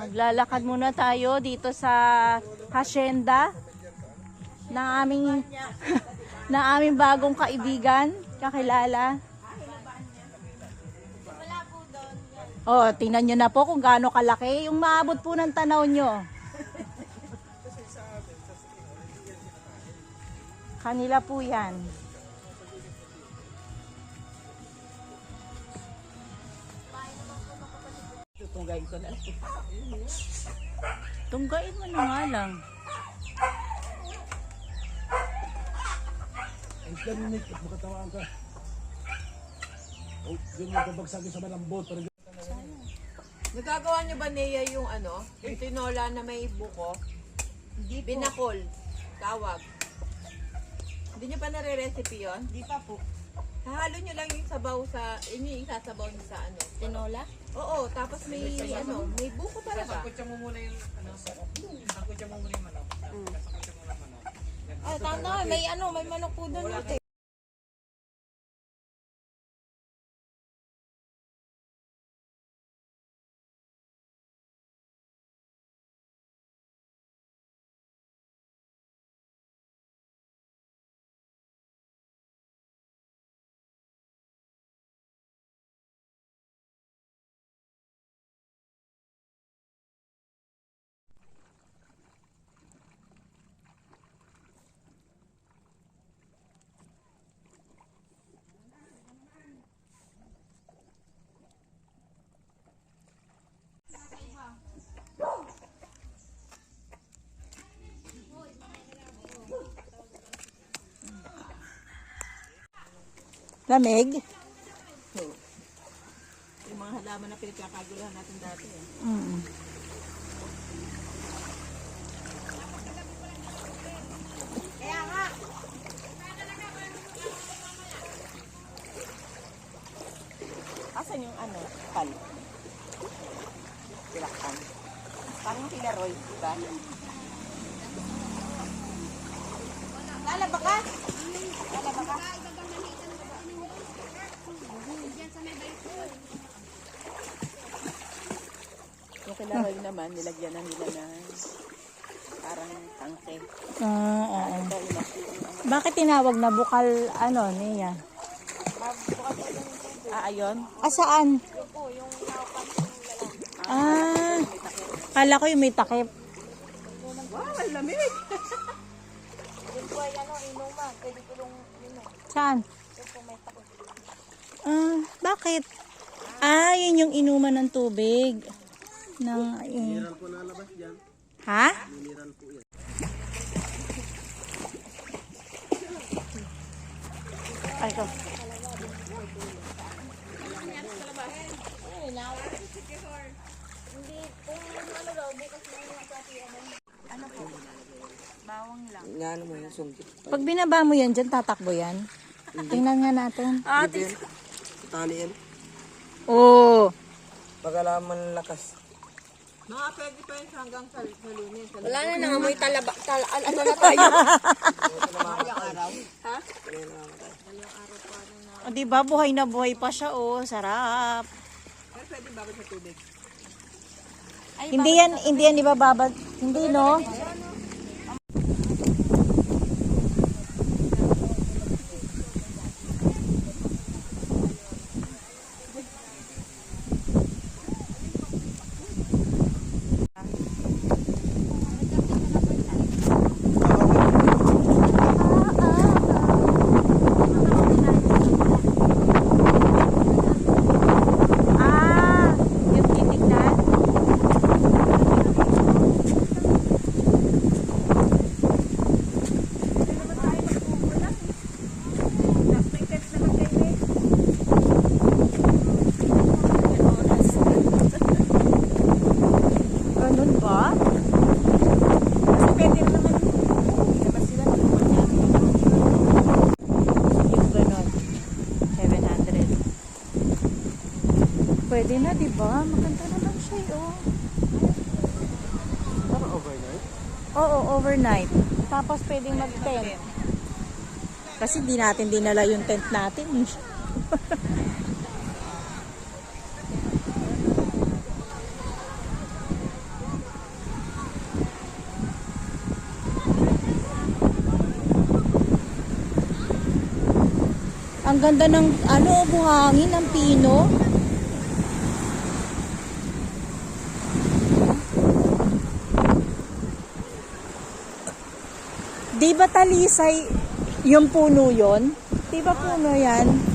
Maglalakad muna tayo dito sa hacienda ng aming ng aming bagong kaibigan, kakilala. Oh, tingnan nyo na po kung gaano kalaki yung maabot po ng tanaw nyo. Kanila po yan. Tunggain ko na lang. Tunggain mo na nga lang. Ang ganit, makatawaan ka. Oh, yun mo tabagsagin sa malambot. Nagagawa niyo ba niya yung ano? Yung tinola na may buko? Hindi Binakol. Tawag. Hindi niyo pa nare-recipe yun? Hindi pa po. Hahalo niyo lang yung sabaw sa, yun yung isasabaw niyo sa ano. Tinola? Oo, tapos may ano, may buko talaga. Sakutsa mo muna yung ano, sakutsa mo muna yung manok. Sakutsa mo muna yung manok. Ay, tanda, may ano, may manok po doon. Lamig? Yung mga halaman na pinagkakaguluhan natin dati. Mm. Asan yung ano? Pal. Tilakpan. Parang tilaroy, diba? Lalaba ka? Lalaba ka? Yung tilaroy naman, nilagyan na nila na parang tangke. Oo. Ito, ilagyan. Bakit tinawag na bukal, ano, niya? Ayun. Saan? Kala ko yung may takip. Wow, ang lamig! Saan? Bakit? Yun yung inuman ng tubig. Mineral po nalabas dyan. Ha? Mineral po yan. Ay, ito. Ano mo yung sungkit? Pag binaba mo yan dyan, tatakbo yan. Tingnan nga natin. Tali yan. Oo. Pagalaman lakas. Mga pwede pa yun hanggang sa lunes. Wala na nangamoy ano na tayo. Ha? O, diba, buhay na buhay pa siya, oh. Sarap. Pero pwede babad sa tubig. Hindi yan, di ba, babad? Hindi, no? Yung titignan. Ganun ba? Kasi pwede naman ilabas sila ng yung ganun. 700. Pwede na, di ba? Maganda naman siya, oh. Para overnight? Oo, overnight. Tapos pwedeng mag-tent. Kasi di natin dinala yung tent natin. Ang ganda ng buhangin ng pino. Di ba talisay yung puno yon? Di ba puno yan?